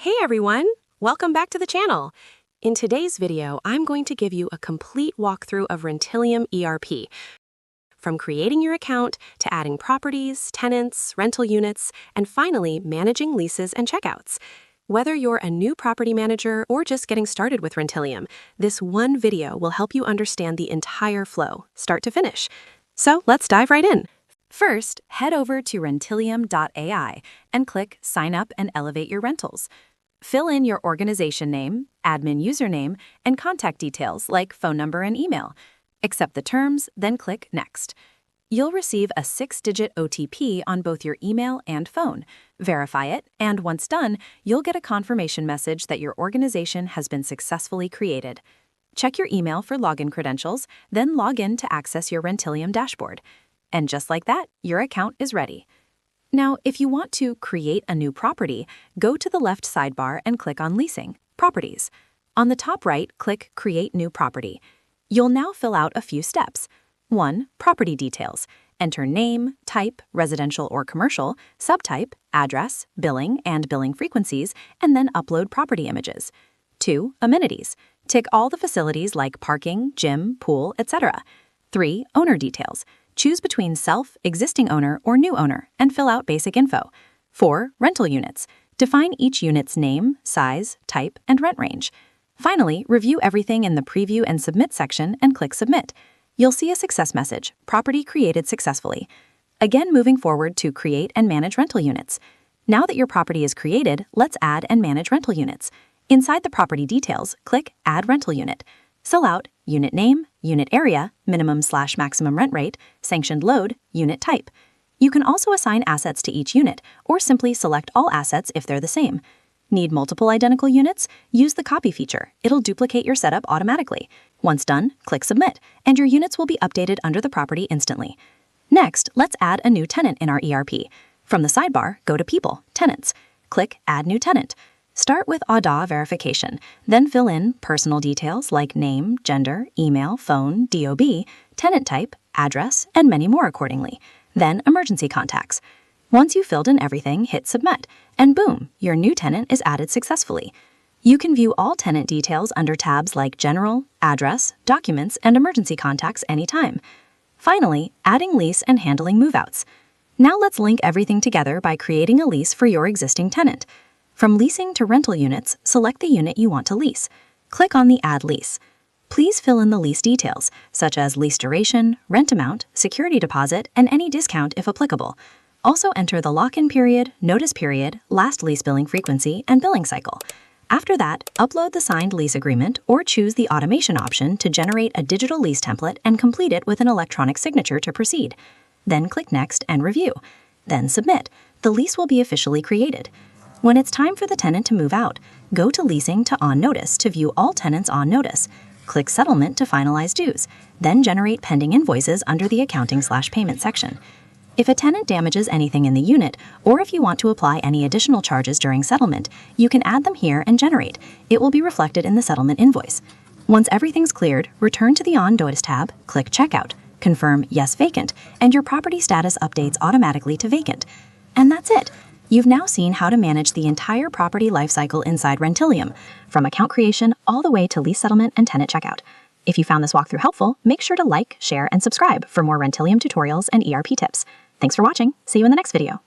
Hey everyone! Welcome back to the channel. In today's video, I'm going to give you a complete walkthrough of Rentilium ERP. From creating your account to adding properties, tenants, rental units, and finally managing leases and checkouts. Whether you're a new property manager or just getting started with Rentilium, this one video will help you understand the entire flow, start to finish. So let's dive right in. First, head over to Rentilium.ai and click Sign Up and Elevate Your Rentals. Fill in your organization name, admin username, and contact details like phone number and email. Accept the terms, then click Next. You'll receive a 6-digit OTP on both your email and phone. Verify it, and once done, you'll get a confirmation message that your organization has been successfully created. Check your email for login credentials, then log in to access your Rentilium dashboard. And just like that, your account is ready. Now, if you want to create a new property, go to the left sidebar and click on Leasing, Properties. On the top right, click Create New Property. You'll now fill out a few steps. 1. Property details. Enter name, type, residential or commercial, subtype, address, billing, and billing frequencies, and then upload property images. 2. Amenities. Tick all the facilities like parking, gym, pool, etc. 3. Owner details. Choose between self, existing owner, or new owner, and fill out basic info. 4. Rental units. Define each unit's name, size, type, and rent range. Finally, review everything in the Preview and Submit section and click Submit. You'll see a success message, Property created successfully. Again, moving forward to Create and Manage Rental Units. Now that your property is created, let's add and manage rental units. Inside the property details, click Add Rental Unit. Fill out unit name, unit area, minimum/maximum rent rate, sanctioned load, unit type. You can also assign assets to each unit, or simply select all assets if they're the same. Need multiple identical units? Use the copy feature. It'll duplicate your setup automatically. Once done, click Submit, and your units will be updated under the property instantly. Next, let's add a new tenant in our ERP. From the sidebar, go to People, Tenants. Click Add New Tenant. Start with ADA verification, then fill in personal details like name, gender, email, phone, DOB, tenant type, address, and many more accordingly. Then emergency contacts. Once you've filled in everything, hit Submit, and boom, your new tenant is added successfully. You can view all tenant details under tabs like General, Address, Documents, and Emergency Contacts anytime. Finally, adding lease and handling move-outs. Now let's link everything together by creating a lease for your existing tenant. From leasing to rental units, select the unit you want to lease. Click on the Add Lease. Please fill in the lease details, such as lease duration, rent amount, security deposit, and any discount if applicable. Also enter the lock-in period, notice period, last lease billing frequency, and billing cycle. After that, upload the signed lease agreement or choose the automation option to generate a digital lease template and complete it with an electronic signature to proceed. Then click Next and Review. Then Submit. The lease will be officially created. When it's time for the tenant to move out, go to Leasing to On Notice to view all tenants on notice. Click Settlement to finalize dues, then generate pending invoices under the Accounting/Payment section. If a tenant damages anything in the unit, or if you want to apply any additional charges during settlement, you can add them here and generate. It will be reflected in the settlement invoice. Once everything's cleared, return to the On Notice tab, click Checkout, confirm Yes Vacant, and your property status updates automatically to Vacant. And that's it. You've now seen how to manage the entire property lifecycle inside Rentilium, from account creation all the way to lease settlement and tenant checkout. If you found this walkthrough helpful, make sure to like, share, and subscribe for more Rentilium tutorials and ERP tips. Thanks for watching. See you in the next video.